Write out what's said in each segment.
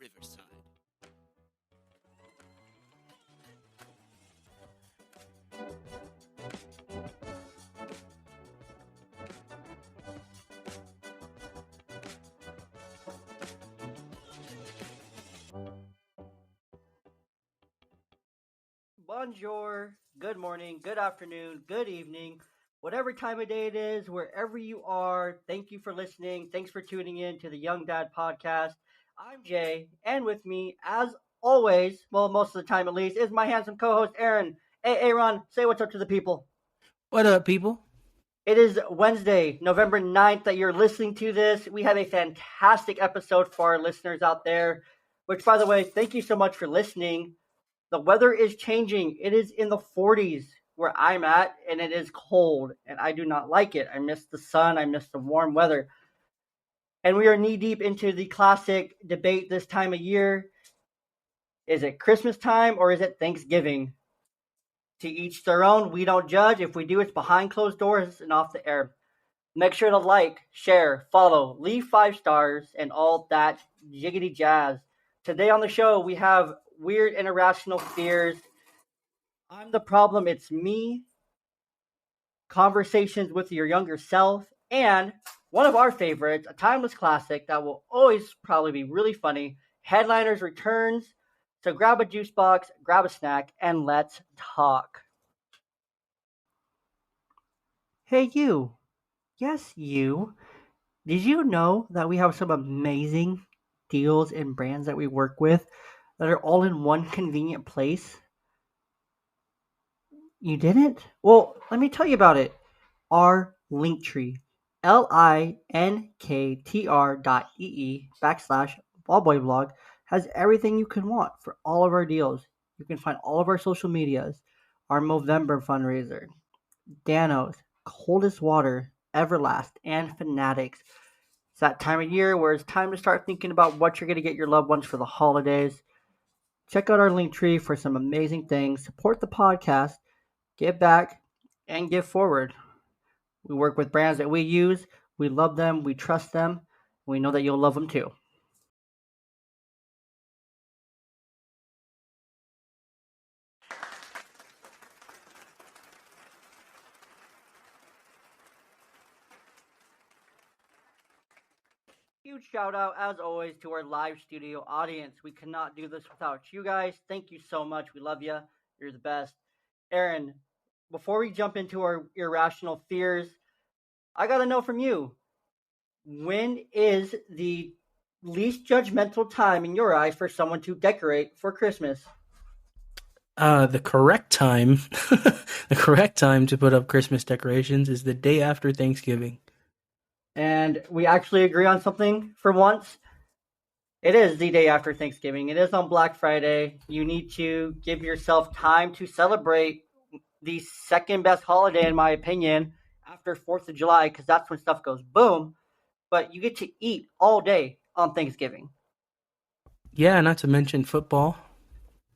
Riverside. Bonjour, good morning, good afternoon, good evening, whatever time of day it is, wherever you are. Thank you for listening. Thanks for tuning in to the Young Dad Podcast. I'm Jay, and with me, as always, well, most of the time at least, is my handsome co-host Aaron. Hey, Aaron, say what's up to the people. What up, people? It is Wednesday, November 9th that you're listening to this. We have a fantastic episode for our listeners out there, which, by the way, thank you so much for listening. The weather is changing. It is in the 40s where I'm at, and it is cold, and I do not like it. I miss the sun. I miss the warm weather. And we are knee-deep into the classic debate this time of year. Is it Christmas time or is it Thanksgiving? To each their own. We don't judge. If we do, it's behind closed doors and off the air. Make sure to like, share, follow, leave 5 stars, and all that jiggity jazz. Today on the show, we have weird and irrational fears. I'm the problem, it's me. Conversations with your younger self. And one of our favorites, a timeless classic that will always probably be really funny, Headliners returns. So grab a juice box, grab a snack, and let's talk. Hey, you. Yes, you. Did you know that we have some amazing deals and brands that we work with that are all in one convenient place? You didn't? Well, let me tell you about it. Our Linktree, linktr.ee/ballboyblog has everything you can want for all of our deals. You can find all of our social medias, our Movember fundraiser, Danos, Coldest Water, Everlast, and Fanatics. It's that time of year where it's time to start thinking about what you're going to get your loved ones for the holidays. Check out our Linktree for some amazing things. Support the podcast, give back, and give forward. We work with brands that we use. We love them. We trust them. We know that you'll love them too. Huge shout out, as always, to our live studio audience. We cannot do this without you guys. Thank you so much. We love you. You're the best. Aaron, before we jump into our irrational fears, I got to know from you, when is the least judgmental time in your eyes for someone to decorate for Christmas? The correct time, to put up Christmas decorations is the day after Thanksgiving. And we actually agree on something for once. It is the day after Thanksgiving. It is on Black Friday. You need to give yourself time to celebrate the second best holiday, in my opinion, after 4th of July, because that's when stuff goes boom. But you get to eat all day on Thanksgiving. Yeah, not to mention football.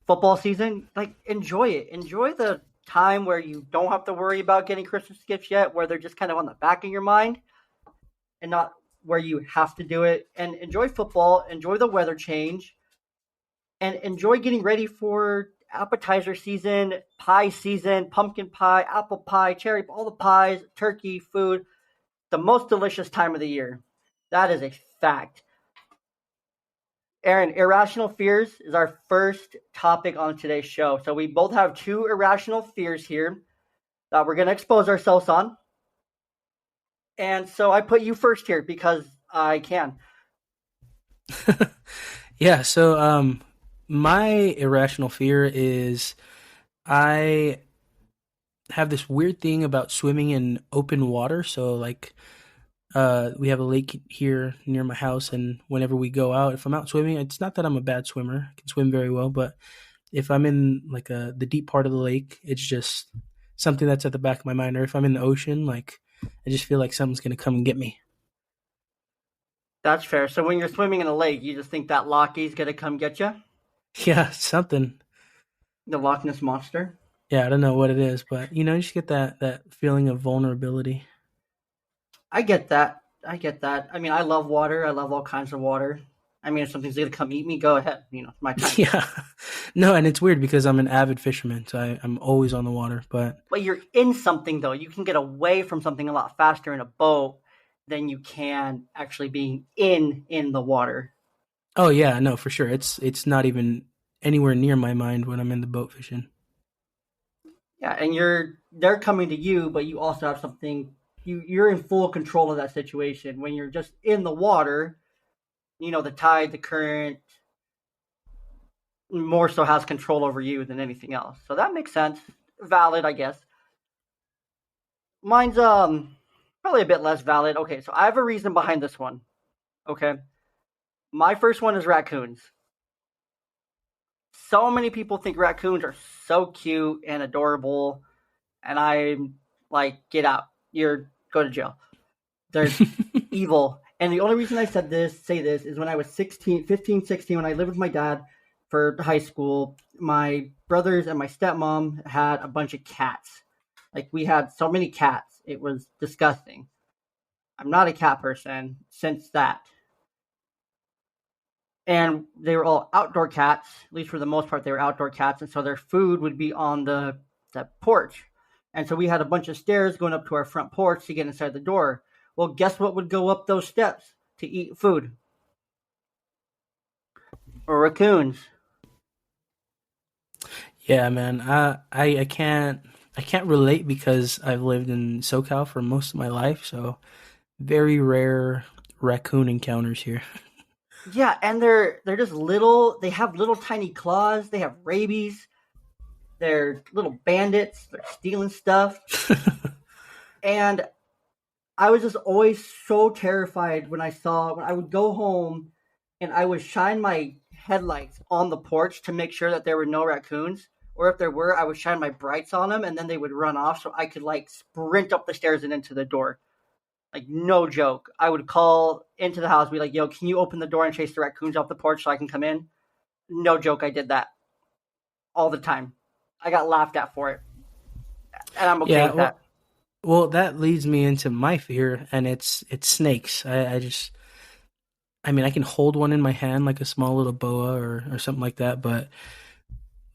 Football season, enjoy it. Enjoy the time where you don't have to worry about getting Christmas gifts yet, where they're just kind of on the back of your mind and not where you have to do it. And enjoy football, enjoy the weather change, and enjoy getting ready for appetizer season, pie season, pumpkin pie, apple pie, cherry, all the pies, turkey, food. The most delicious time of the year. That is a fact. Aaron, irrational fears is our first topic on today's show. So we both have 2 irrational fears here that we're going to expose ourselves on. And so I put you first here because I can. Yeah, so my irrational fear is I have this weird thing about swimming in open water. So we have a lake here near my house, and whenever we go out, if I'm out swimming, it's not that I'm a bad swimmer. I can swim very well, but if I'm in the deep part of the lake, it's just something that's at the back of my mind. Or if I'm in the ocean, I just feel like something's going to come and get me. That's fair. So when you're swimming in a lake, you just think that Lockie's going to come get you? Yeah, something. The Loch Ness Monster? Yeah, I don't know what it is, but, you just get that feeling of vulnerability. I get that. I mean, I love water. I love all kinds of water. I mean, if something's gonna come eat me, go ahead. It's my time. Yeah. No, and it's weird because I'm an avid fisherman, so I'm always on the water. But But you're in something though. You can get away from something a lot faster in a boat than you can actually being in the water. oh yeah, no, for sure. It's not even anywhere near my mind when I'm in the boat fishing. Yeah, and they're coming to you, but you also have something. You're in full control of that situation. When you're just in the water, the tide, the current, more so has control over you than anything else. So that makes sense. Valid, I guess. Mine's probably a bit less valid. Okay, so I have a reason behind this one. Okay. My first one is raccoons. So many people think raccoons are so cute and adorable, and I'm like, get out. Go to jail. They're evil. And the only reason I say this is when I was 16, 15, 16, when I lived with my dad for high school, my brothers and my stepmom had a bunch of cats. Like, we had so many cats. It was disgusting. I'm not a cat person since that. And they were all outdoor cats. At least for the most part, they were outdoor cats. And so their food would be on the porch. And so we had a bunch of stairs going up to our front porch to get inside the door. Well, guess what would go up those steps to eat food? Or raccoons. Yeah, man. I can't relate because I've lived in SoCal for most of my life, so very rare raccoon encounters here. Yeah, and they're just little. They have little tiny claws. They have rabies. They're little bandits. They're stealing stuff. And I was just always so terrified when I would go home and I would shine my headlights on the porch to make sure that there were no raccoons. Or if there were, I would shine my brights on them and then they would run off so I could like sprint up the stairs and into the door. Like, no joke. I would call into the house, be like, yo, can you open the door and chase the raccoons off the porch so I can come in? No joke, I did that all the time. I got laughed at for it. And I'm okay Yeah, with that. well, that leads me into my fear, and it's snakes. I mean, I can hold one in my hand like a small little boa or something like that, but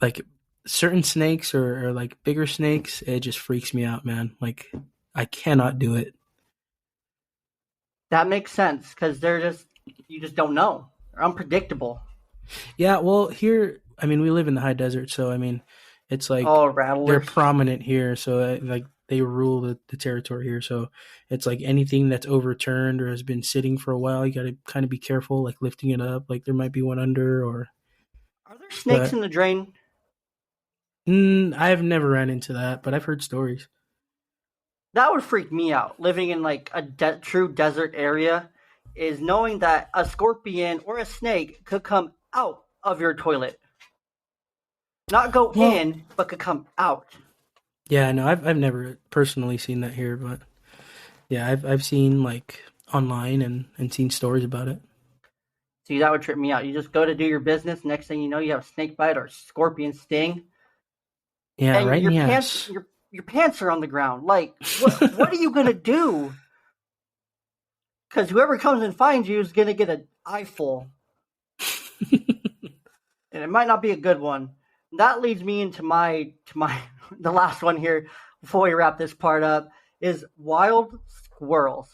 like certain snakes or like bigger snakes, it just freaks me out, man. Like I cannot do it. That makes sense because you just don't know. They're unpredictable. Yeah, well, here, I mean, we live in the high desert, so I mean, it's like Oh, they're rattlers. prominent here, so like they rule the territory here. So it's like anything that's overturned or has been sitting for a while, you got to kind of be careful, like lifting it up, like there might be one under or. Are there snakes But in the drain? I've never ran into that, but I've heard stories. That would freak me out. Living in like a true desert area is knowing that a scorpion or a snake could come out of your toilet. Not go Well, in, but could come out. yeah, no, I've never personally seen that here, but yeah, I've seen like online and seen stories about it. See, that would trip me out. You just go to do your business. Next thing you know, you have a snake bite or a scorpion sting, Yeah, and right in your the pants ass. your pants are on the ground. Like, what are you gonna do? Because whoever comes and finds you is gonna get an eyeful, and it might not be a good one. That leads me into my the last one here before we wrap this part up is wild squirrels.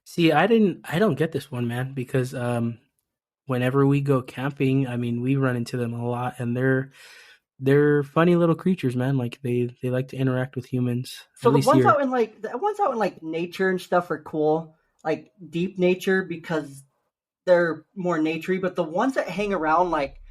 See, I don't get this one, man, because whenever we go camping, I mean, we run into them a lot, and they're funny little creatures, man. Like they like to interact with humans. So At least here. the ones out in like nature and stuff are cool, like deep nature because they're more naturey. But the ones that hang around like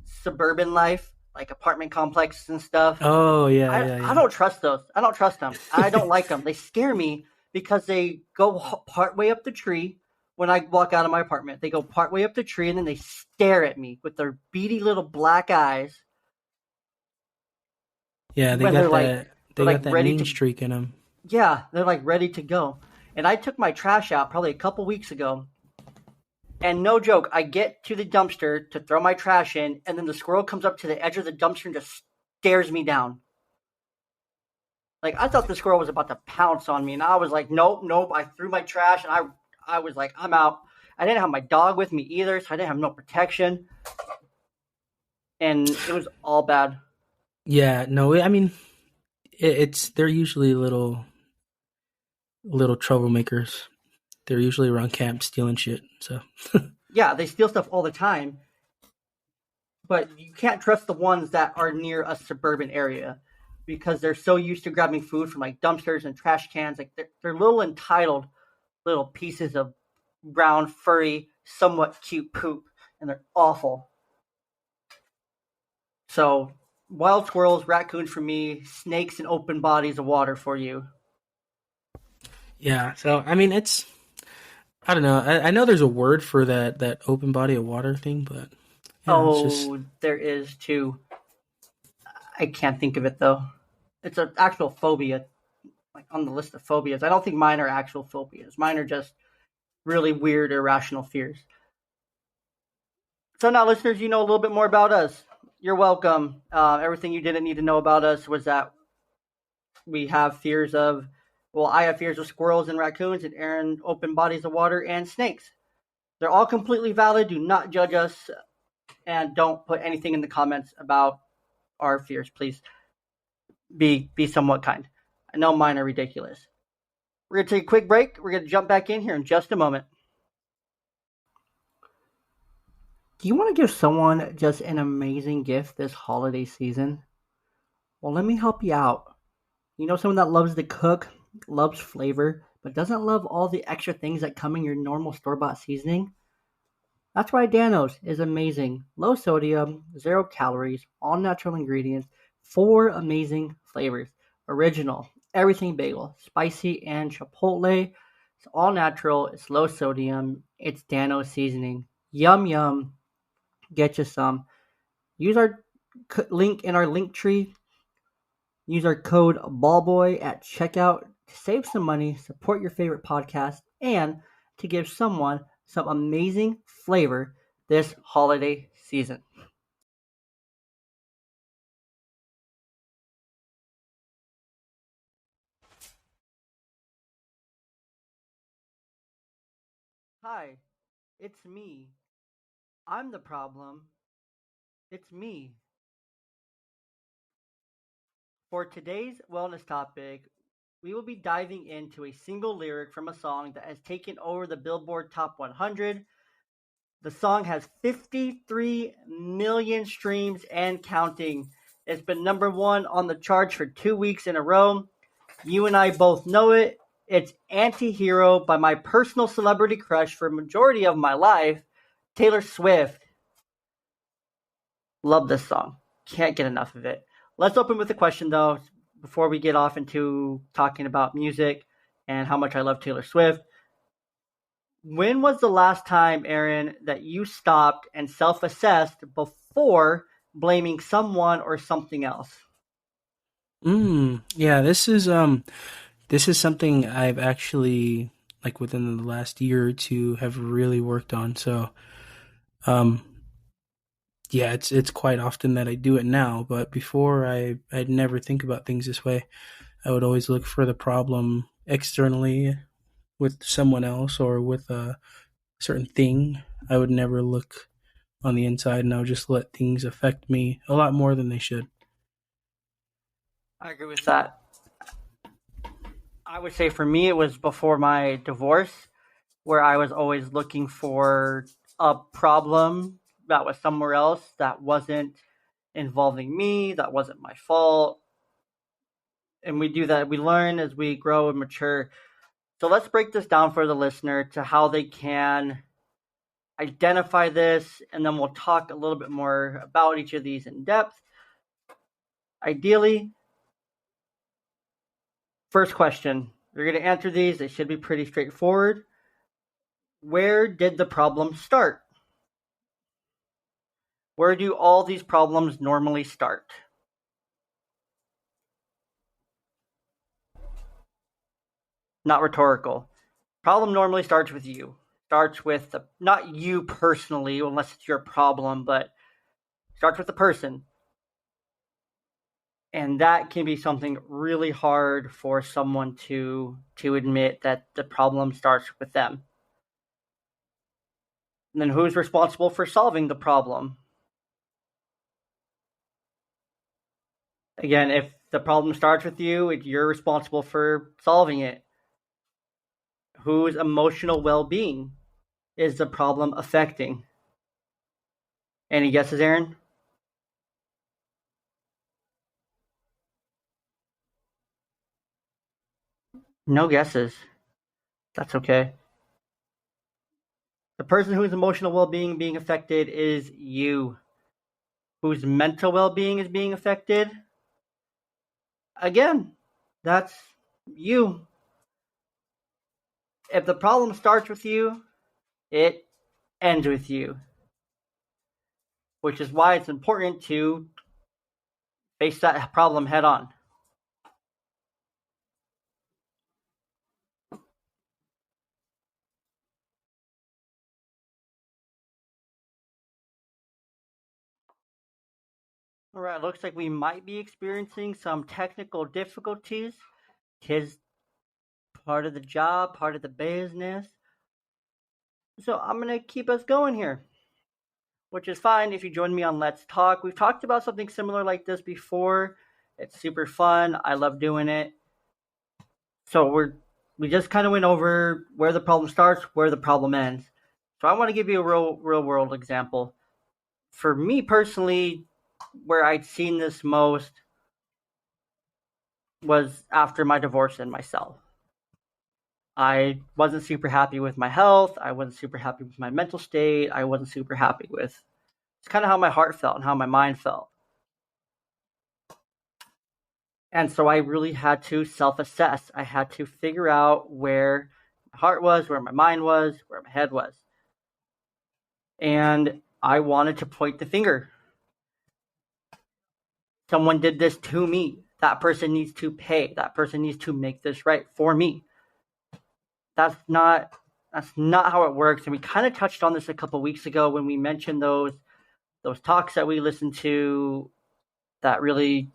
suburban life, like apartment complexes and stuff, Oh yeah, yeah, I yeah. don't trust those. I don't trust them. I don't like them. They scare me because they go part way up the tree. When I walk out of my apartment, they go part way up the tree and then they stare at me with their beady little black eyes Yeah, when they're they like got that ready mean to streak in them. yeah, they're like ready to go. And I took my trash out probably a couple weeks ago. And no joke, I get to the dumpster to throw my trash in, and then the squirrel comes up to the edge of the dumpster and just stares me down. Like, I thought the squirrel was about to pounce on me, and I was like, nope, nope. I threw my trash, and I was like, I'm out. I didn't have my dog with me either, so I didn't have no protection. And it was all bad. Yeah, no, I mean, they're usually little troublemakers. They're usually around camp stealing shit. So Yeah, they steal stuff all the time, but you can't trust the ones that are near a suburban area because they're so used to grabbing food from like dumpsters and trash cans. Like they're little entitled little pieces of brown, furry, somewhat cute poop, and they're awful. So, wild squirrels, raccoons for me, snakes and open bodies of water for you. yeah, so I mean, I don't know. I know there's a word for that open body of water thing, but yeah, it's just Oh, there is too. I can't think of it though. It's an actual phobia, like on the list of phobias. I don't think mine are actual phobias. Mine are just really weird, irrational fears. So now, listeners, you know a little bit more about us. You're welcome. Everything you didn't need to know about us was that we have fears of, well, I have fears of squirrels and raccoons, and Aaron open bodies of water and snakes. They're all completely valid. Do not judge us, and don't put anything in the comments about our fears. Please be somewhat kind. I know mine are ridiculous. We're going to take a quick break. We're going to jump back in here in just a moment. Do you want to give someone just an amazing gift this holiday season? Well, let me help you out. You know someone that loves to cook, loves flavor, but doesn't love all the extra things that come in your normal store-bought seasoning? That's why Danos is amazing. Low sodium, 0 calories, all natural ingredients, 4 amazing flavors. Original, everything bagel, spicy and chipotle. It's all natural, it's low sodium, it's Danos seasoning. Yum yum. Get you some. Use our link in our link tree. Use our code BALLBOY at checkout to save some money, support your favorite podcast, and to give someone some amazing flavor this holiday season. Hi, it's me. I'm the problem. It's me. For today's wellness topic, we will be diving into a single lyric from a song that has taken over the Billboard Top 100. The song has 53 million streams and counting. It's been number one on the charts for 2 weeks in a row. You and I both know it. It's Anti-Hero by my personal celebrity crush for a majority of my life, Taylor Swift. Love this song. Can't get enough of it. Let's open with a question, though, before we get off into talking about music and how much I love Taylor Swift. When was the last time, Aaron, that you stopped and self-assessed before blaming someone or something else? yeah, this is something I've actually like within the last year or two have really worked on. So um yeah, it's quite often that I do it now, but before I'd never think about things this way. I would always look for the problem externally with someone else or with a certain thing. I would never look on the inside, and I would just let things affect me a lot more than they should. I agree with that. I would say for me, it was before my divorce, where I was always looking for a problem that was somewhere else that wasn't involving me, that wasn't my fault. And we do that. We learn as we grow and mature. So let's break this down for the listener to how they can identify this, and then we'll talk a little bit more about each of these in depth. Ideally, first question. You're going to answer these. They should be pretty straightforward. Where did the problem start? Where do all these problems normally start? Not rhetorical. Problem normally starts with you. Starts with not you personally, unless it's your problem, but starts with the person. And that can be something really hard for someone to admit that the problem starts with them. And then who's responsible for solving the problem? Again, if the problem starts with you, you're responsible for solving it. Whose emotional well-being is the problem affecting? Any guesses, Aaron? No guesses. That's okay. The person whose emotional well-being being affected is you. Whose mental well-being is being affected? Again, that's you. If the problem starts with you, it ends with you. Which is why it's important to face that problem head on. All right, looks like we might be experiencing some technical difficulties. Tis part of the job, part of the business. So I'm going to keep us going here, which is fine if you join me on Let's Talk. We've talked about something similar like this before. It's super fun. I love doing it. So we just kind of went over where the problem starts, where the problem ends. So I want to give you a real world example. For me personally, where I'd seen this most was after my divorce and myself. I wasn't super happy with my health. I wasn't super happy with my mental state. I wasn't super happy with it's kind of how my heart felt and how my mind felt. And so I really had to self-assess. I had to figure out where my heart was, where my mind was, where my head was. And I wanted to point the finger. Someone did this to me. That person needs to pay. That person needs to make this right for me. That's not how it works. And we kind of touched on this a couple weeks ago when we mentioned those talks that we listened to that really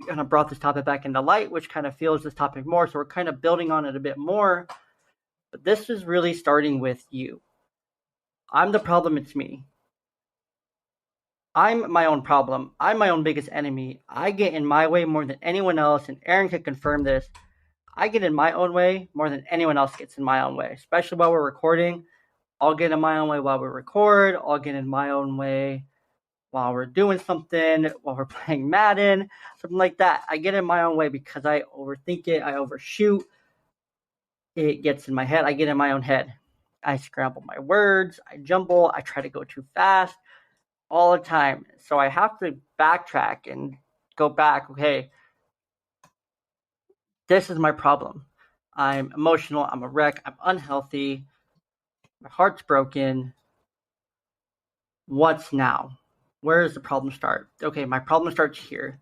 kind of brought this topic back into light, which kind of fuels this topic more. So we're kind of building on it a bit more. But this is really starting with you. I'm the problem, it's me. I'm my own problem. I'm my own biggest enemy. I get in my way more than anyone else, and Aaron can confirm this. I get in my own way more than anyone else gets in my own way, especially while we're recording. I'll get in my own way while we record. I'll get in my own way while we're doing something, while we're playing Madden, something like that. I get in my own way because I overthink it. I overshoot. It gets in my head. I get in my own head. I scramble my words. I jumble. I try to go too fast all the time. So I have to backtrack and go back. Okay, this is my problem. I'm emotional. I'm a wreck. I'm unhealthy. My heart's broken. What's now? Where does the problem start? Okay, my problem starts here.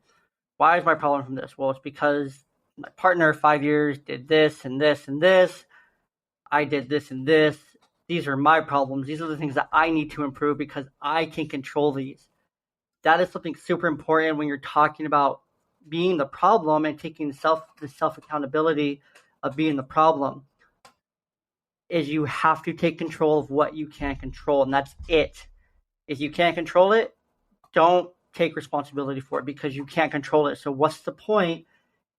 Why is my problem from this? Well, it's because my partner 5 years did this and this and this. I did this and this. These are my problems. These are the things that I need to improve because I can control these. That is something super important when you're talking about being the problem and taking the self accountability of being the problem. Is you have to take control of what you can control, and that's it. If you can't control it, don't take responsibility for it because you can't control it. So what's the point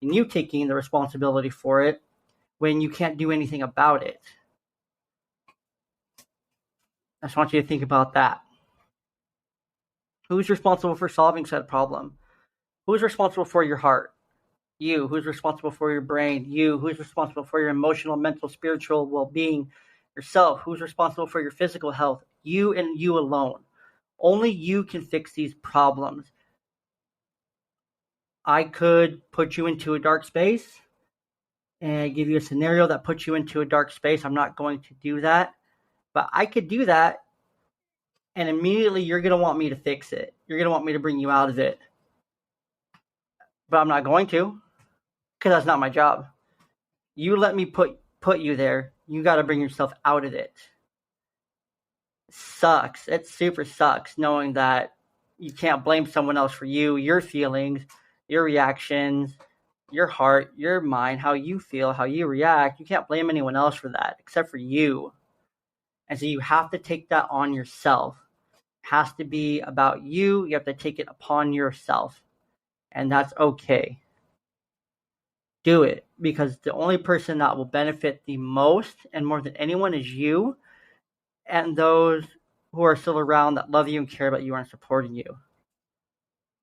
in you taking the responsibility for it when you can't do anything about it? I just want you to think about that. Who's responsible for solving said problem? Who's responsible for your heart? You. Who's responsible for your brain? You. Who's responsible for your emotional, mental, spiritual well-being? Yourself. Who's responsible for your physical health? You and you alone. Only you can fix these problems. I could put you into a dark space and give you a scenario that puts you into a dark space. I'm not going to do that. But I could do that, and immediately you're going to want me to fix it. You're going to want me to bring you out of it. But I'm not going to, because that's not my job. You let me put you there. You got to bring yourself out of it. Sucks. It super sucks knowing that you can't blame someone else for you, your feelings, your reactions, your heart, your mind, how you feel, how you react. You can't blame anyone else for that except for you. And so you have to take that on yourself. It has to be about you. You have to take it upon yourself. And that's okay. Do it, because the only person that will benefit the most and more than anyone is you and those who are still around that love you and care about you and supporting you.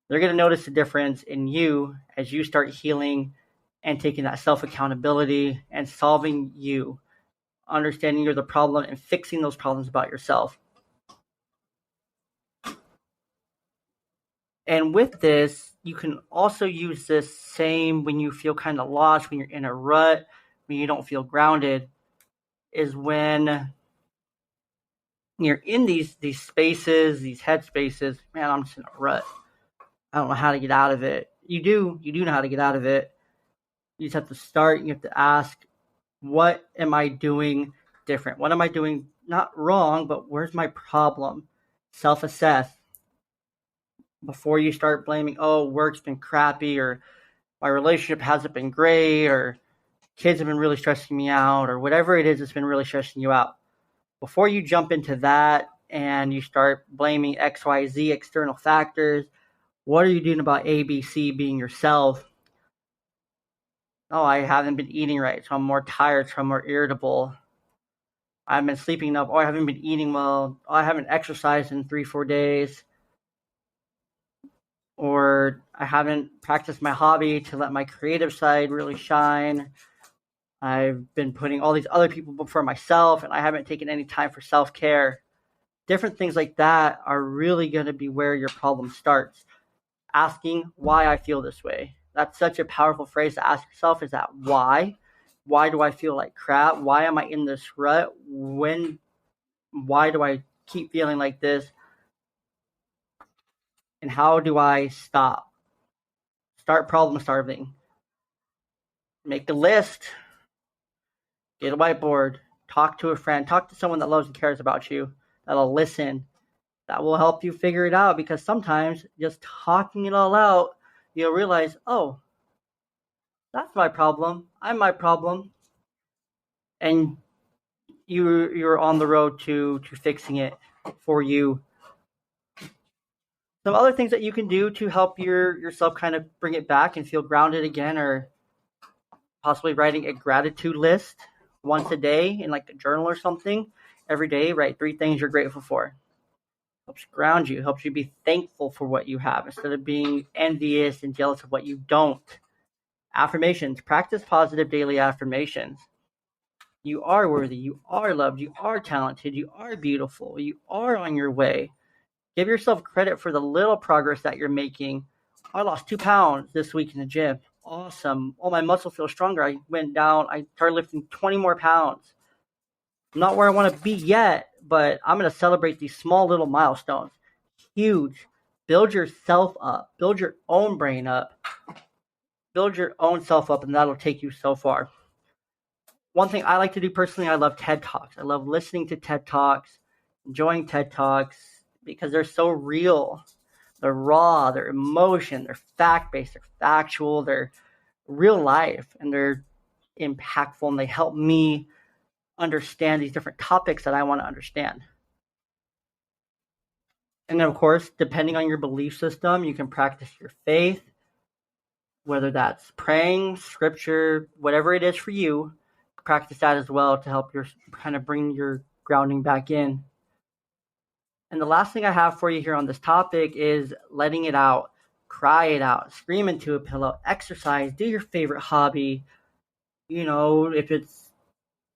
They're going to notice the difference in you as you start healing and taking that self-accountability and solving you, understanding you're the problem and fixing those problems about yourself. And with this, you can also use this same when you feel kind of lost, when you're in a rut, when you don't feel grounded, is when you're in these spaces, these head spaces. Man, I'm just in a rut. I don't know how to get out of it. You do know how to get out of it. You just have to start. You have to ask, what am I doing different? What am I doing not wrong, but where's my problem? Self-assess before you start blaming, oh, work's been crappy, or my relationship hasn't been great, or kids have been really stressing me out, or whatever it is that's been really stressing you out. Before you jump into that and you start blaming XYZ external factors, what are you doing about ABC being yourself? Oh, I haven't been eating right, so I'm more tired, so I'm more irritable. I haven't been sleeping enough. Oh, I haven't been eating well. Oh, I haven't exercised in 3-4 days. Or I haven't practiced my hobby to let my creative side really shine. I've been putting all these other people before myself, and I haven't taken any time for self-care. Different things like that are really going to be where your problem starts. Asking why I feel this way. That's such a powerful phrase to ask yourself, is that why? Why do I feel like crap? Why am I in this rut? Why do I keep feeling like this? And how do I stop? Start problem solving. Make a list. Get a whiteboard. Talk to a friend. Talk to someone that loves and cares about you. That'll listen. That will help you figure it out, because sometimes just talking it all out, you'll realize, oh, that's my problem. I'm my problem. And you're on the road to fixing it for you. Some other things that you can do to help yourself kind of bring it back and feel grounded again are possibly writing a gratitude list once a day in like a journal or something. Every day, write 3 things you're grateful for. Helps ground you, helps you be thankful for what you have instead of being envious and jealous of what you don't. Affirmations. Practice positive daily affirmations. You are worthy, you are loved, you are talented, you are beautiful, you are on your way. Give yourself credit for the little progress that you're making. I lost 2 pounds this week in the gym. Awesome. Oh, my muscle feels stronger. I went down. I started lifting 20 more pounds. I'm not where I want to be yet, but I'm going to celebrate these small little milestones. Huge. Build yourself up. Build your own brain up. Build your own self up, and that'll take you so far. One thing I like to do personally, I love TED Talks. I love listening to TED Talks, enjoying TED Talks, because they're so real. They're raw, they're emotion, they're fact-based, they're factual, they're real life, and they're impactful, and they help me understand these different topics that I want to understand. And then, of course, depending on your belief system, you can practice your faith, whether that's praying, scripture, whatever it is for you, practice that as well to help your kind of bring your grounding back in. And the last thing I have for you here on this topic is letting it out. Cry it out. Scream into a pillow. Exercise. Do your favorite hobby. You know, if it's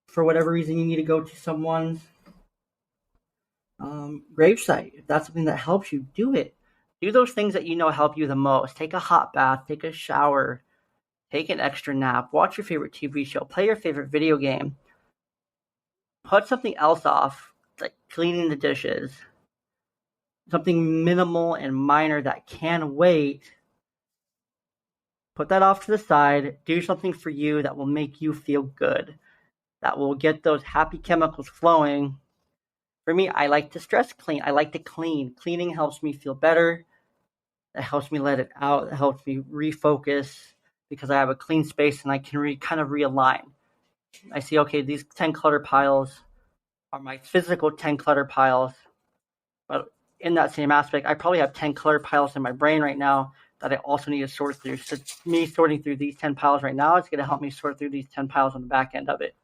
for whatever reason you need to go to someone's gravesite. If that's something that helps you, do it. Do those things that you know help you the most. Take a hot bath. Take a shower. Take an extra nap. Watch your favorite TV show. Play your favorite video game. Put something else off, like cleaning the dishes. Something minimal and minor that can wait. Put that off to the side. Do something for you that will make you feel good. That will get those happy chemicals flowing. For me, I like to stress clean. I like to clean. Cleaning helps me feel better. It helps me let it out. It helps me refocus because I have a clean space and I can kind of realign. I see, okay, these 10 clutter piles, are my physical 10 clutter piles. But in that same aspect, I probably have 10 clutter piles in my brain right now that I also need to sort through. So me sorting through these 10 piles right now, it's going to help me sort through these 10 piles on the back end of it.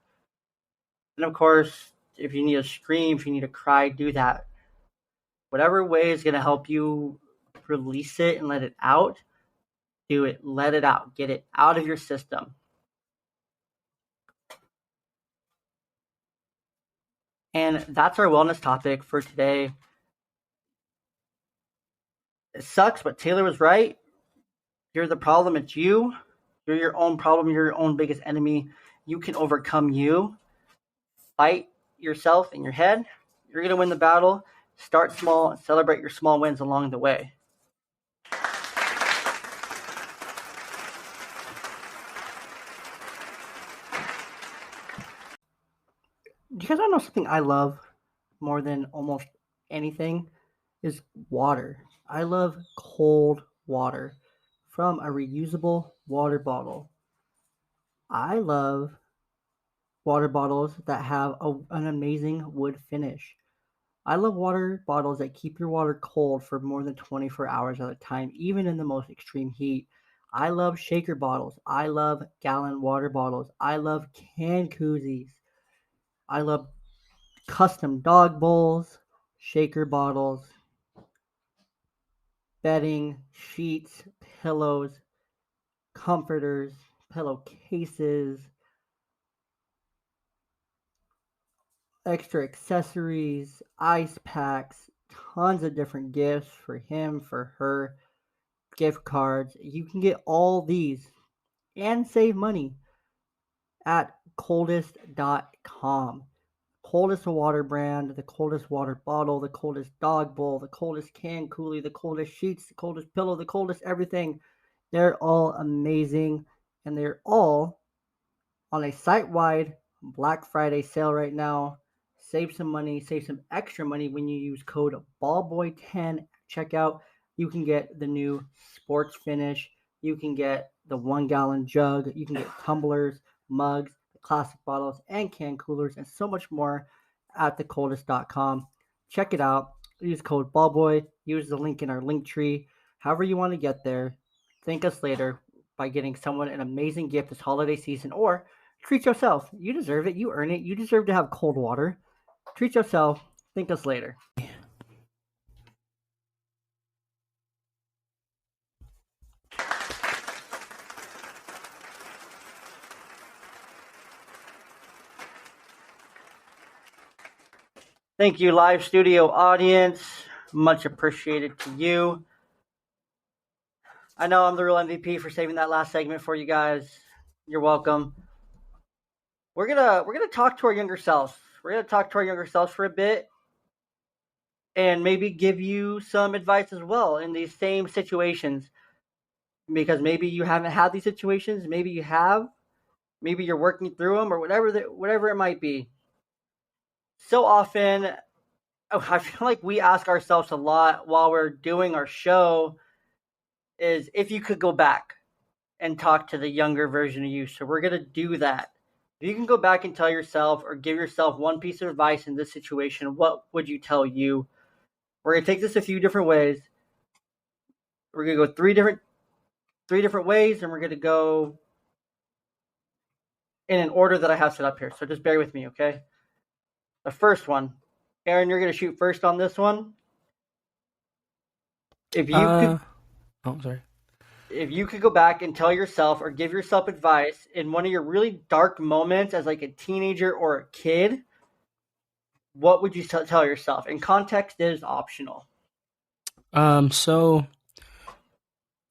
And of course, if you need to scream, if you need to cry, do that. Whatever way is going to help you release it and let it out, do it. Let it out. Get it out of your system. And that's our wellness topic for today. It sucks, but Taylor was right. You're the problem. It's you. You're your own problem. You're your own biggest enemy. You can overcome you. Fight yourself in your head. You're going to win the battle. Start small and celebrate your small wins along the way. Do you guys want to know something I love more than almost anything? Is water. I love cold water from a reusable water bottle. I love water bottles that have an amazing wood finish. I love water bottles that keep your water cold for more than 24 hours at a time, even in the most extreme heat. I love shaker bottles. I love gallon water bottles. I love can koozies. I love custom dog bowls, shaker bottles, bedding, sheets, pillows, comforters, pillowcases, extra accessories, ice packs, tons of different gifts for him, for her, gift cards. You can get all these and save money at coldest.com. Coldest water brand, the coldest water bottle, the coldest dog bowl, the coldest can coolie, the coldest sheets, the coldest pillow, the coldest everything. They're all amazing, and they're all on a site-wide Black Friday sale right now. Save some money, save some extra money when you use code BALLBOY10 at checkout. You can get the new sports finish. You can get the 1-gallon jug. You can get tumblers, mugs, classic bottles, and can coolers, and so much more at thecoldest.com. Check it out. Use code BALLBOY. Use the link in our link tree. However you want to get there. Thank us later by getting someone an amazing gift this holiday season, or treat yourself. You deserve it. You earn it. You deserve to have cold water. Treat yourself. Thank us later. Thank you, live studio audience. Much appreciated to you. I know I'm the real MVP for saving that last segment for you guys. You're welcome. We're gonna talk to our younger selves. We're gonna talk to our younger selves for a bit, and maybe give you some advice as well in these same situations. Because maybe you haven't had these situations, maybe you have, maybe you're working through them, or whatever it might be. So often, I feel like we ask ourselves a lot while we're doing our show is if you could go back and talk to the younger version of you. So we're going to do that. If you can go back and tell yourself or give yourself one piece of advice in this situation, what would you tell you? We're going to take this a few different ways. We're going to go three different ways, and we're going to go in an order that I have set up here. So just bear with me, okay? The first one, Aaron, you're going to shoot first on this one. If you could go back and tell yourself or give yourself advice in one of your really dark moments as like a teenager or a kid, what would you tell yourself? And context is optional. So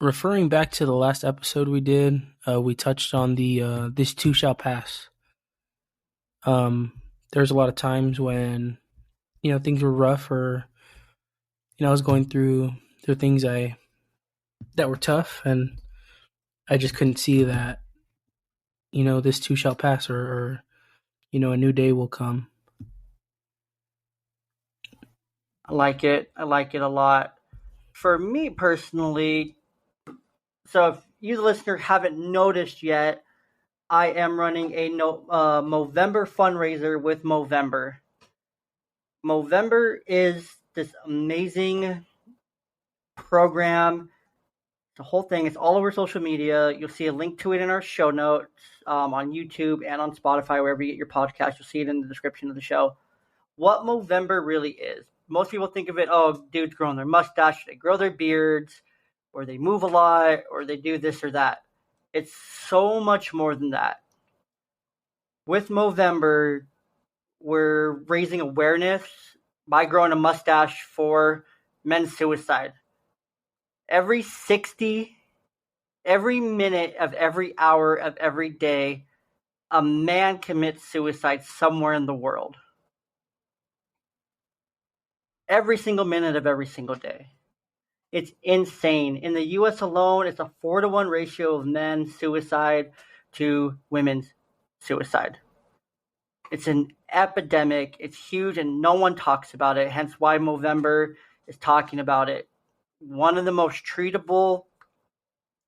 referring back to the last episode we did, we touched on the this too shall pass. There's a lot of times when things were rough, or I was going through things that were tough, and I just couldn't see that this too shall pass, or a new day will come. I like it a lot. For me personally, so if you, the listener, haven't noticed yet, I am running a Movember fundraiser with Movember. Movember is this amazing program. The whole thing is all over social media. You'll see a link to it in our show notes on YouTube and on Spotify, wherever you get your podcast. You'll see it in the description of the show. What Movember really is. Most people think of it, oh, dudes growing their mustache, they grow their beards, or they move a lot, or they do this or that. It's so much more than that. With Movember, we're raising awareness by growing a mustache for men's suicide. Every minute of every hour of every day, a man commits suicide somewhere in the world. Every single minute of every single day. It's insane. In the US alone, it's a 4-to-1 ratio of men's suicide to women's suicide. It's an epidemic. It's huge, and no one talks about it, hence why Movember is talking about it. One of the most treatable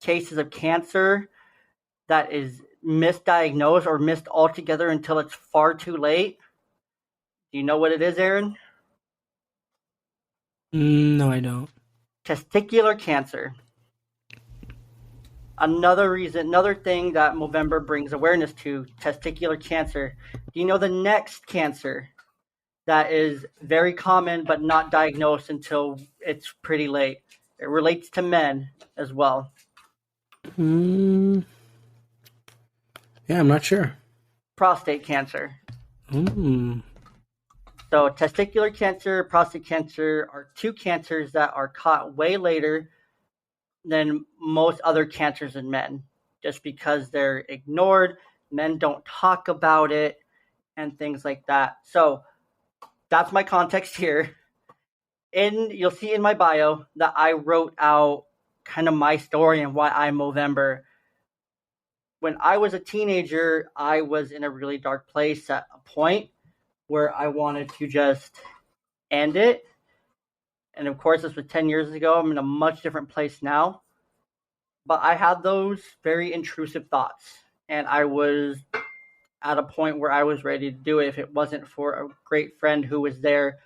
cases of cancer that is misdiagnosed or missed altogether until it's far too late. Do you know what it is, Aaron? No, I don't. Testicular cancer. Another thing that Movember brings awareness to, testicular cancer. Do you know the next cancer that is very common but not diagnosed until it's pretty late? It relates to men as well. Yeah, I'm not sure. Prostate cancer. Mm. So testicular cancer, prostate cancer are two cancers that are caught way later than most other cancers in men, just because they're ignored, men don't talk about it, and things like that. So that's my context here. You'll see in my bio that I wrote out kind of my story and why I'm Movember. When I was a teenager, I was in a really dark place at a point where I wanted to just end it. And of course, this was 10 years ago. I'm in a much different place now. But I had those very intrusive thoughts. And I was at a point where I was ready to do it if it wasn't for a great friend who was there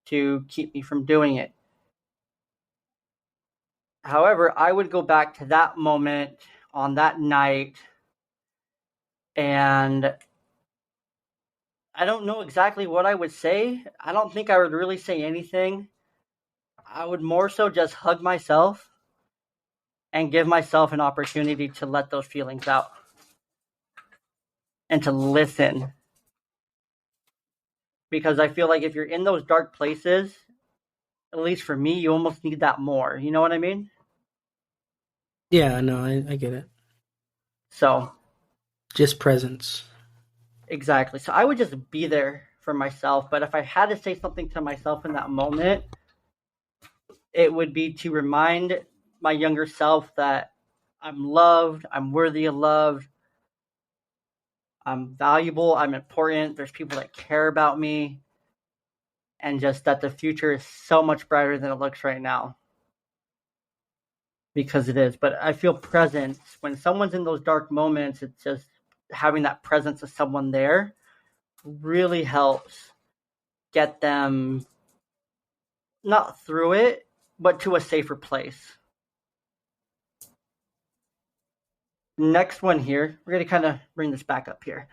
to keep me from doing it. However, I would go back to that moment on that night, and I don't know exactly what I would say. I don't think I would really say anything. I would more so just hug myself and give myself an opportunity to let those feelings out and to listen. Because I feel like if you're in those dark places, at least for me, you almost need that more. You know what I mean? Yeah, no, I get it. So, just presence. exactly. So I would just be there for myself. But if I had to say something to myself in that moment, it would be to remind my younger self that I'm loved, I'm worthy of love, I'm valuable, I'm important, there's people that care about me, and just that the future is so much brighter than it looks right now. Because it is. But I feel presence. When someone's in those dark moments, it's just having that presence of someone there really helps get them not through it, but to a safer place. Next one here, we're going to kind of bring this back up here.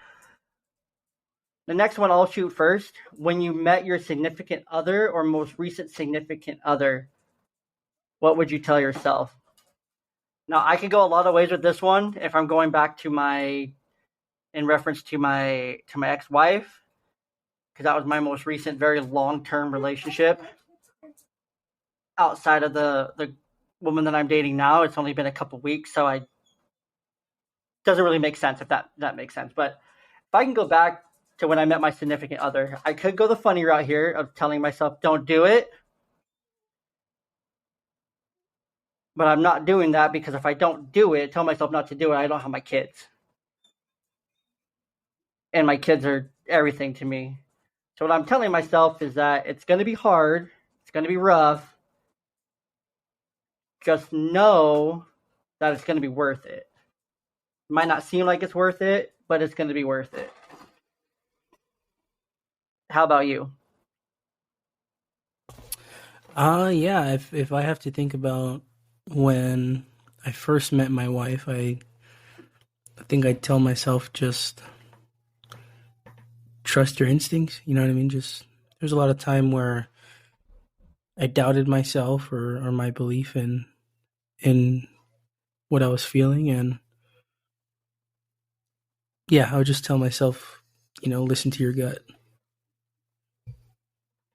The next one I'll shoot first. When you met your significant other or most recent significant other, what would you tell yourself? Now, I could go a lot of ways with this one if I'm going back to in reference to my ex-wife, because that was my most recent very long-term relationship. Outside of the woman that I'm dating now, it's only been a couple weeks, so it doesn't really make sense if that makes sense. But if I can go back to when I met my significant other, I could go the funny route here of telling myself, don't do it. But I'm not doing that because if I don't do it, tell myself not to do it, I don't have my kids. And my kids are everything to me. So what I'm telling myself is that it's going to be hard. It's going to be rough. Just know that it's going to be worth it. It might not seem like it's worth it, but it's going to be worth it. How about you? Yeah, if I have to think about when I first met my wife, I think I'd tell myself just trust your instincts. You know what I mean? Just there's a lot of time where I doubted myself or my belief in what I was feeling, and yeah, I would just tell myself, listen to your gut.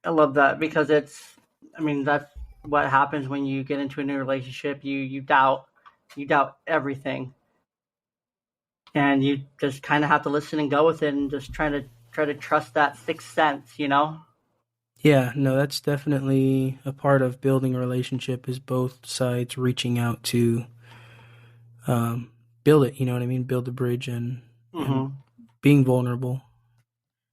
I love that because I mean, that's what happens when you get into a new relationship. You doubt everything, and you just kind of have to listen and go with it, and just try to trust that sixth sense. You know. Yeah, no, that's definitely a part of building a relationship is both sides reaching out to um, build it. You know what I mean? Build the bridge and Hmm. being vulnerable.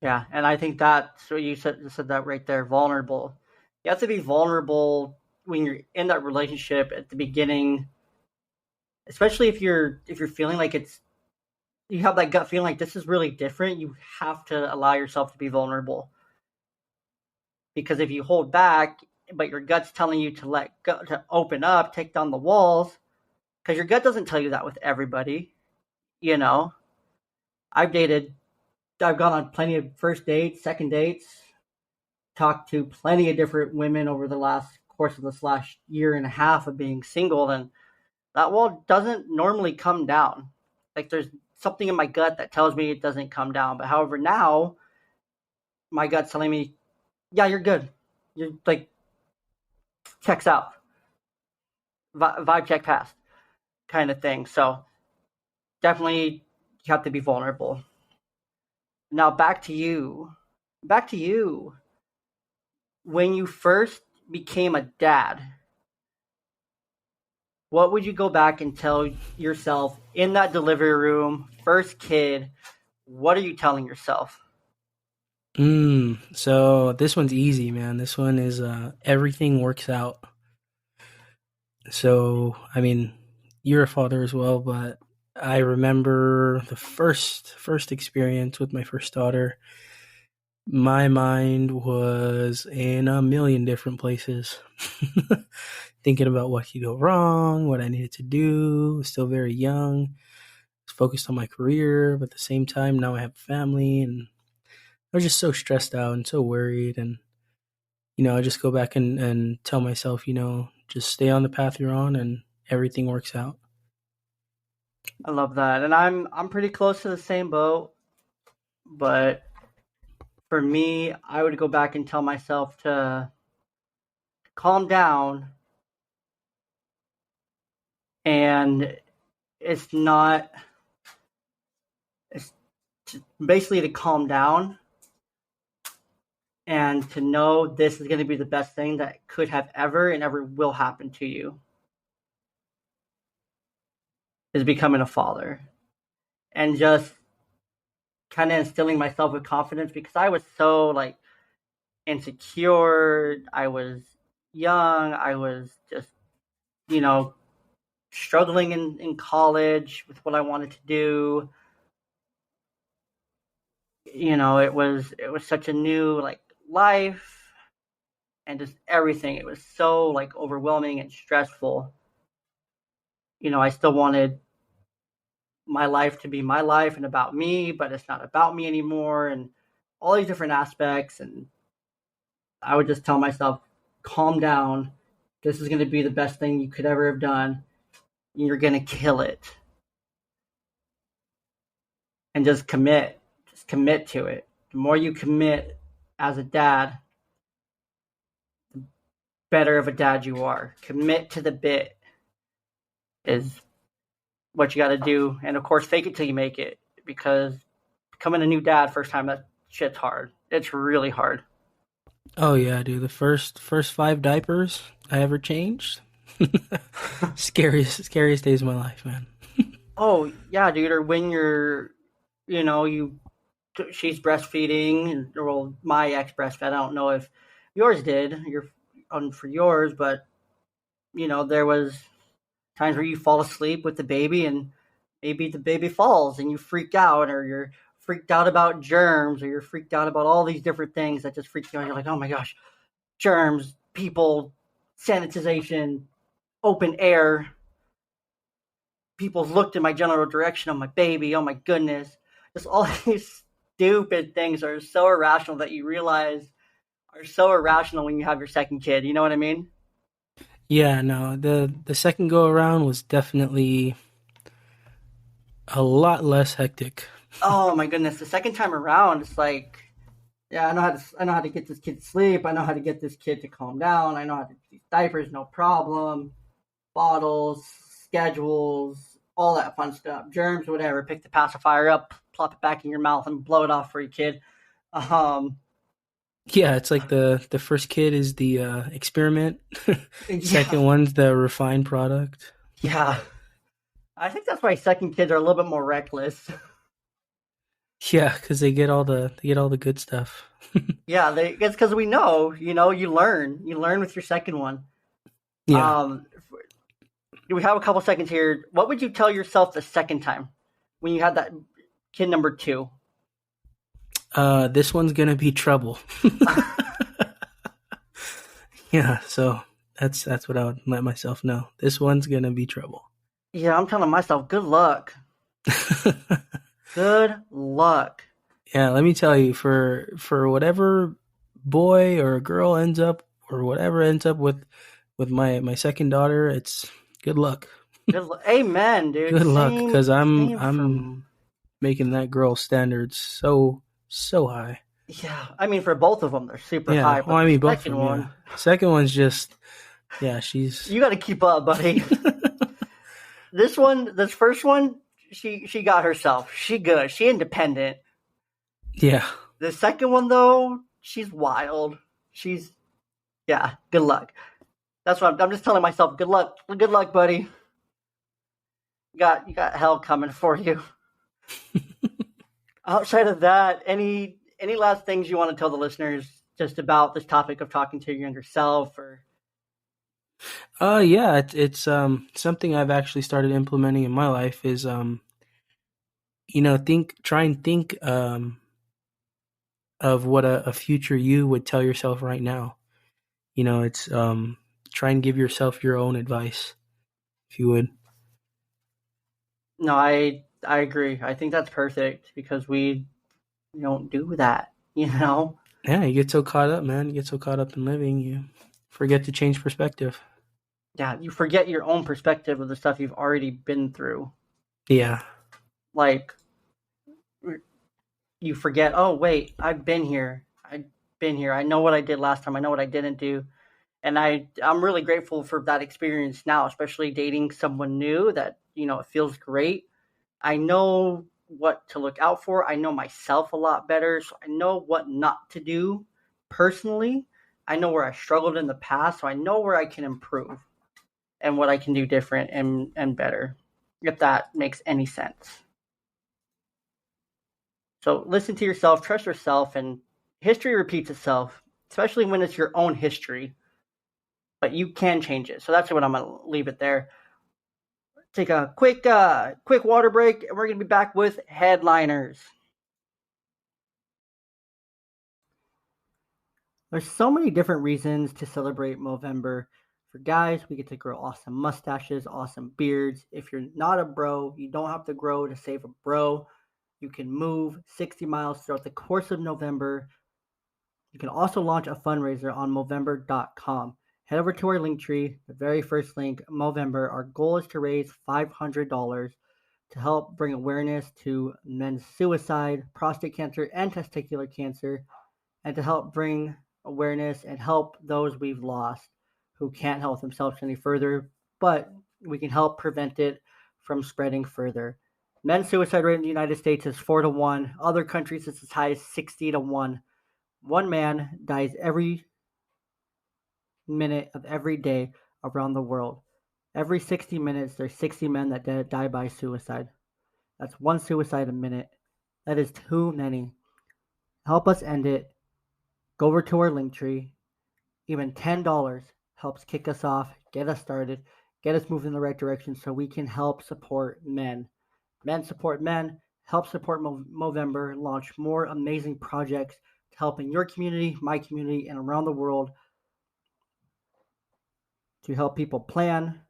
Yeah, and I think that's what you said that right there. Vulnerable. You have to be vulnerable when you're in that relationship at the beginning, especially if you're feeling like it's you have that gut feeling like this is really different. You have to allow yourself to be vulnerable because if you hold back, but your gut's telling you to let go, to open up, take down the walls, because your gut doesn't tell you that with everybody. You know, I've dated, I've gone on plenty of first dates, second dates, talked to plenty of different women over the last course of this last year and a half of being single, and that wall doesn't normally come down. Like there's something in my gut that tells me it doesn't come down. But however, now my gut's telling me, yeah, you're good. You're like checks out, vibe check passed, kind of thing. So definitely you have to be vulnerable. Now back to you. Back to you. When you first became a dad, what would you go back and tell yourself in that delivery room, first kid? What are you telling yourself? So this one's easy, man. This one is everything works out. So, I mean, you're a father as well, but I remember the first experience with my first daughter. My mind was in a million different places. Thinking about what could go wrong, what I needed to do. I was still very young. I was focused on my career, but at the same time, now I have a family, and I was just so stressed out and so worried. And, I just go back and tell myself, just stay on the path you're on and everything works out. I love that, and I'm pretty close to the same boat. But for me, I would go back and tell myself to calm down, and it's not. It's basically to calm down and to know this is going to be the best thing that could have ever and ever will happen to you is becoming a father and just kind of instilling myself with confidence because I was so like insecure. I was young. I was just, you know, struggling in college with what I wanted to do. You know, it was such a new like life and just everything. It was so like overwhelming and stressful. You know, I still wanted my life to be my life and about me, but it's not about me anymore and all these different aspects and I would just tell myself, calm down. This is going to be the best thing you could ever have done. You're going to kill it. And just commit. Just commit to it. The more you commit as a dad, better of a dad you are. Commit to the bit is what you got to do. And of course, fake it till you make it because becoming a new dad first time, that shit's hard. It's really hard. Oh yeah, dude. The first 5 diapers I ever changed. Scariest days of my life, man. Oh, yeah, dude. Or when you're, you know, she's breastfeeding, well, my ex breastfed. I don't know if yours did. You're on for yours, but you know there was times where you fall asleep with the baby, and maybe the baby falls, and you freak out, or you're freaked out about germs, or you're freaked out about all these different things that just freak you out. You're like, oh my gosh, germs, people. sanitization, open air. People looked in my general direction. Oh, my baby. Oh, my goodness. Just all these stupid things are so irrational that you realize are so irrational when you have your second kid. You know what I mean? Yeah, no, the second go around was definitely a lot less hectic. Oh my goodness. The second time around, it's like, yeah, I know how to get this kid to sleep. I know how to get this kid to calm down. I know how to do diapers, no problem. Bottles, schedules, all that fun stuff. Germs, whatever. Pick the pacifier up, plop it back in your mouth, and blow it off for your kid. Um, Yeah, it's like the first kid is the experiment, yeah, second one's the refined product. yeah. I think that's why second kids are a little bit more reckless. Yeah, because they get all the good stuff. Yeah, it's because we know, you learn with your second one. Yeah. Um, we have a couple seconds here. What would you tell yourself the second time when you had that kid number two? This one's gonna be trouble. Yeah, so that's what I would let myself know. This one's gonna be trouble. Yeah, I'm telling myself, good luck. Good luck. Yeah, let me tell you, for whatever boy or girl ends up or whatever ends up with my second daughter, it's good luck. Amen, dude. Good luck, because I'm Same I'm from. making that girl's standards so high. Yeah, I mean, for both of them, they're super Yeah, high, well, but I the mean both of second them. Yeah, one, second one's just she's you got to keep up, buddy. This first one, she got herself. She good. She independent. yeah. The second one, though, she's wild. She's yeah. Good luck. That's what I'm just telling myself. Good luck. Good luck, buddy. You got hell coming for you. Outside of that, any last things you want to tell the listeners just about this topic of talking to your younger self, or Yeah, it's something I've actually started implementing in my life is try and think of what a future you would tell yourself right now. It's try and give yourself your own advice, if you would. no? I agree. I think that's perfect because we don't do that. Yeah, you get so caught up, man. You get so caught up in living, you forget to change perspective. Yeah, you forget your own perspective of the stuff you've already been through. Yeah. Like you forget, oh wait, I've been here. I've been here. I know what I did last time. I know what I didn't do. And I'm really grateful for that experience now, especially dating someone new that, it feels great. I know what to look out for. I know myself a lot better. So I know what not to do personally. I know where I struggled in the past. So I know where I can improve and what I can do different and better, if that makes any sense. So listen to yourself, trust yourself, and history repeats itself, especially when it's your own history. But you can change it. So that's what I'm going to leave it there. Take a quick water break, and we're going to be back with headliners. There's so many different reasons to celebrate Movember. For guys, we get to grow awesome mustaches, awesome beards. If you're not a bro, you don't have to grow to save a bro. You can move 60 miles throughout the course of November. You can also launch a fundraiser on Movember.com. Head over to our link tree, the very first link, Movember. Our goal is to raise $500 to help bring awareness to men's suicide, prostate cancer, and testicular cancer, and to help bring awareness and help those we've lost who can't help themselves any further, but we can help prevent it from spreading further. Men's suicide rate in the United States is 4-1. Other countries, it's as high as 60-1. One man dies every minute of every day around the world. Every 60 minutes, there's 60 men that die by suicide. That's one suicide a minute. That is too many. Help us end it. Go over to our link tree. Even $10 helps kick us off, get us started, get us moving in the right direction so we can help support men. Men support men, help support Movember, launch more amazing projects to help in your community, my community, and around the world. to help people plan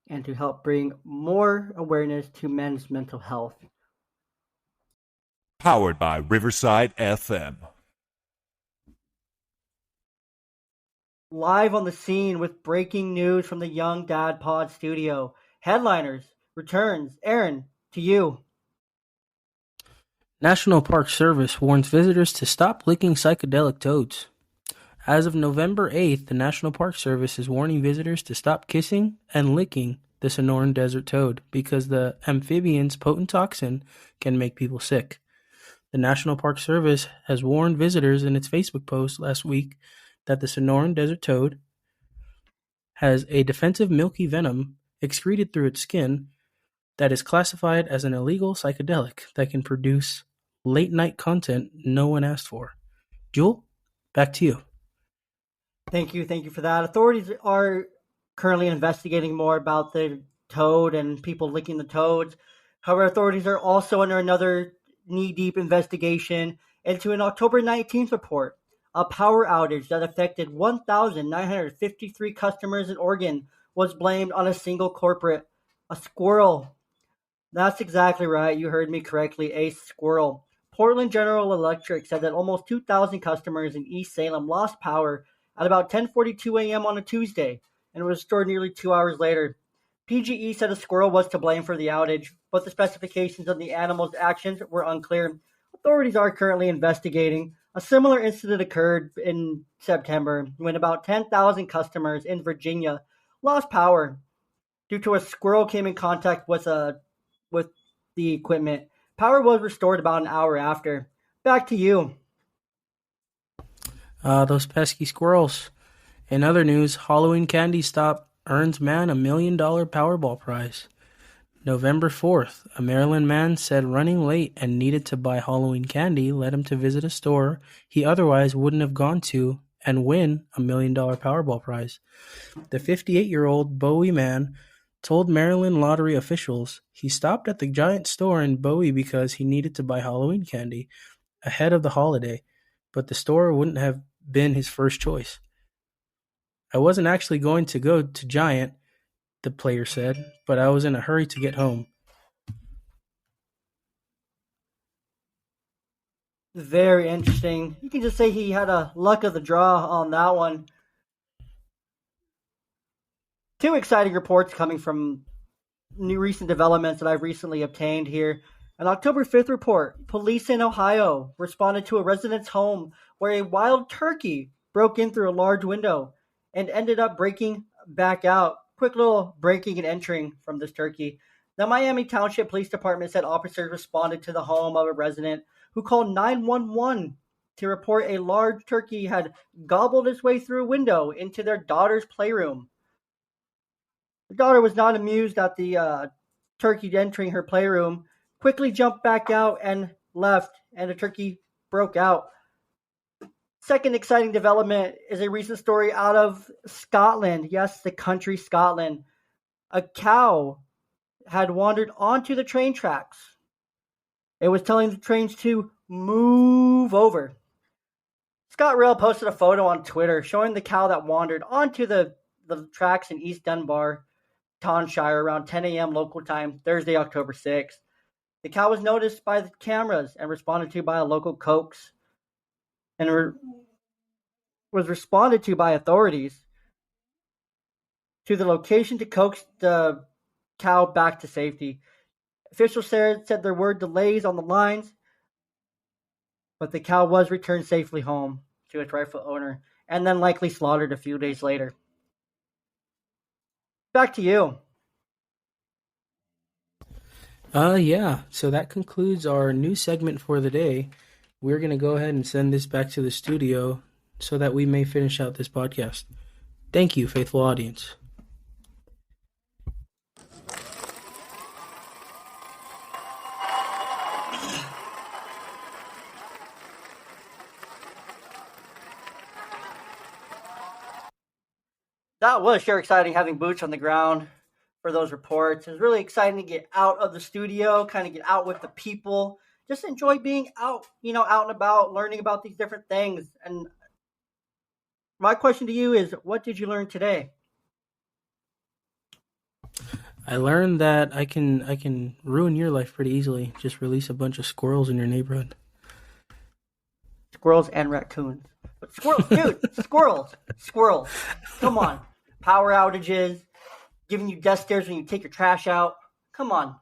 and to help bring more awareness to men's mental health. Powered by Riverside FM. Live on the scene with breaking news from the Young Dad Pod studio. Headliners returns. Aaron, to you. National Park Service warns visitors to stop licking psychedelic toads. As of November 8th, the National Park Service is warning visitors to stop kissing and licking the Sonoran desert toad because the amphibian's potent toxin can make people sick. The National Park Service has warned visitors in its Facebook post last week that the Sonoran desert toad has a defensive milky venom excreted through its skin that is classified as an illegal psychedelic that can produce late-night content no one asked for. Jewel, back to you. Thank you for that. Authorities are currently investigating more about the toad and people licking the toads. However, authorities are also under another knee-deep investigation into an October 19th report. A power outage that affected 1,953 customers in Oregon was blamed on a single culprit, a squirrel. That's exactly right. You heard me correctly, a squirrel. Portland General Electric said that almost 2,000 customers in East Salem lost power at about 10:42 a.m. on a Tuesday, and it was restored nearly 2 hours later. PGE said a squirrel was to blame for the outage, but the specifications of the animal's actions were unclear. Authorities are currently investigating. A similar incident occurred in September when about 10,000 customers in Virginia lost power due to a squirrel came in contact with the equipment. Power was restored about an hour after. Back to you. Those pesky squirrels. In other news, Halloween candy stop earns man $1 million Powerball prize. November 4th, a Maryland man said running late and needed to buy Halloween candy led him to visit a store he otherwise wouldn't have gone to and win $1 million Powerball prize. The 58-year-old Bowie man told Maryland lottery officials he stopped at the Giant store in Bowie because he needed to buy Halloween candy ahead of the holiday, but the store wouldn't have been his first choice. I wasn't actually going to go to Giant, the player said, but I was in a hurry to get home. Very interesting. You can just say he had a luck of the draw on that one. Two exciting reports coming from new recent developments that I've recently obtained here. An October 5th report, police in Ohio responded to a resident's home where a wild turkey broke in through a large window and ended up breaking back out. Quick little breaking and entering from this turkey. The Miami Township Police Department said officers responded to the home of a resident who called 911 to report a large turkey had gobbled its way through a window into their daughter's playroom. The daughter was not amused at the turkey entering her playroom, quickly jumped back out and left, and the turkey broke out. Second exciting development is a recent story out of Scotland. Yes, the country Scotland. A cow had wandered onto the train tracks. It was telling the trains to move over. ScotRail posted a photo on Twitter showing the cow that wandered onto the tracks in East Dunbar, Tonshire, around 10 a.m. local time, Thursday, October 6th. The cow was noticed by the cameras and responded to by a local coax and was responded to by authorities to the location to coax the cow back to safety. Officials said there were delays on the lines, but the cow was returned safely home to its rightful owner and then likely slaughtered a few days later. Back to you. Yeah, so that concludes our new segment for the day. We're going to go ahead and send this back to the studio so that we may finish out this podcast. Thank you, faithful audience. That was sure exciting having boots on the ground for those reports. It was really exciting to get out of the studio, kind of get out with the people, just enjoy being out, out and about, learning about these different things. And my question to you is, what did you learn today? I learned that I can ruin your life pretty easily. Just release a bunch of squirrels in your neighborhood. Squirrels and raccoons. But squirrels, dude, squirrels. Come on. Power outages, giving you death stares when you take your trash out. Come on.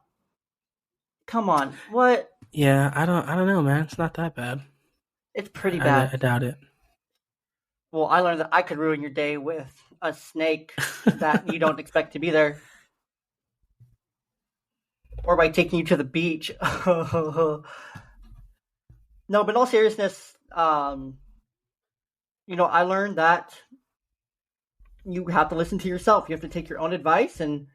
What? Yeah, I don't know, man. It's not that bad. It's pretty I, bad. I doubt it. Well, I learned that I could ruin your day with a snake that you don't expect to be there. Or by taking you to the beach. No, but in all seriousness, I learned that you have to listen to yourself. You have to take your own advice and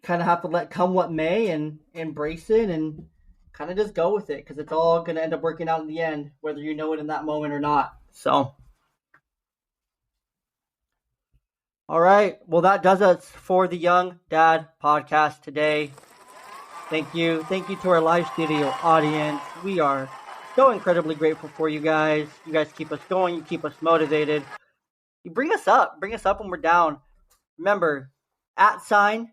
kind of have to let come what may and embrace it and kind of just go with it because it's all going to end up working out in the end, whether you know it in that moment or not. So, all right. Well, that does us for the Young Dad podcast today. Thank you. Thank you to our live studio audience. We are so incredibly grateful for you guys. You guys keep us going. You keep us motivated. You bring us up. Bring us up when we're down. Remember, @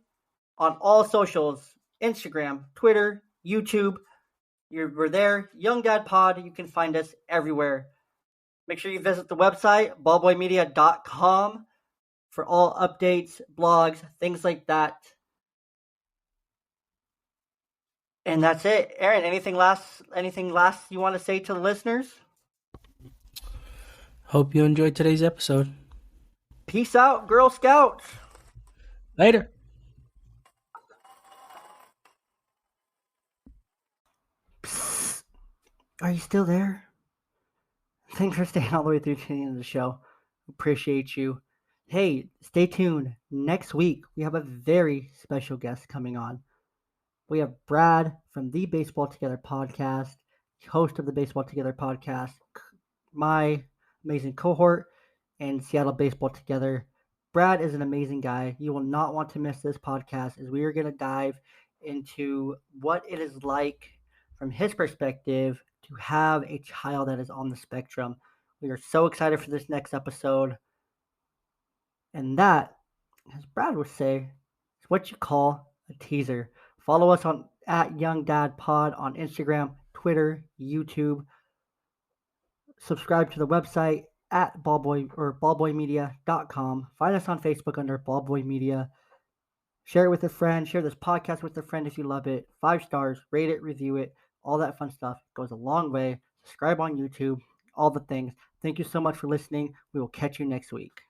on all socials, Instagram, Twitter, YouTube. We're there. Young Dad Pod. You can find us everywhere. Make sure you visit the website, ballboymedia.com, for all updates, blogs, things like that. And that's it. Aaron, anything last you want to say to the listeners? Hope you enjoyed today's episode. Peace out, Girl Scouts. Later. Psst. Are you still there? Thanks for staying all the way through to the end of the show. Appreciate you. Hey, stay tuned. Next week, we have a very special guest coming on. We have Brad from the Baseball Together podcast, host of the Baseball Together podcast, my amazing cohort in Seattle Baseball Together. Brad is an amazing guy. You will not want to miss this podcast as we are going to dive into what it is like from his perspective to have a child that is on the spectrum. We are so excited for this next episode. And that, as Brad would say, is what you call a teaser. Follow us on @YoungDadPod on Instagram, Twitter, YouTube. Subscribe to the website at ballboymedia.com. Find us on Facebook under Ballboy Media. Share it with a friend. Share this podcast with a friend if you love it. 5 stars. Rate it, review it. All that fun stuff. It goes a long way. Subscribe on YouTube. All the things. Thank you so much for listening. We will catch you next week.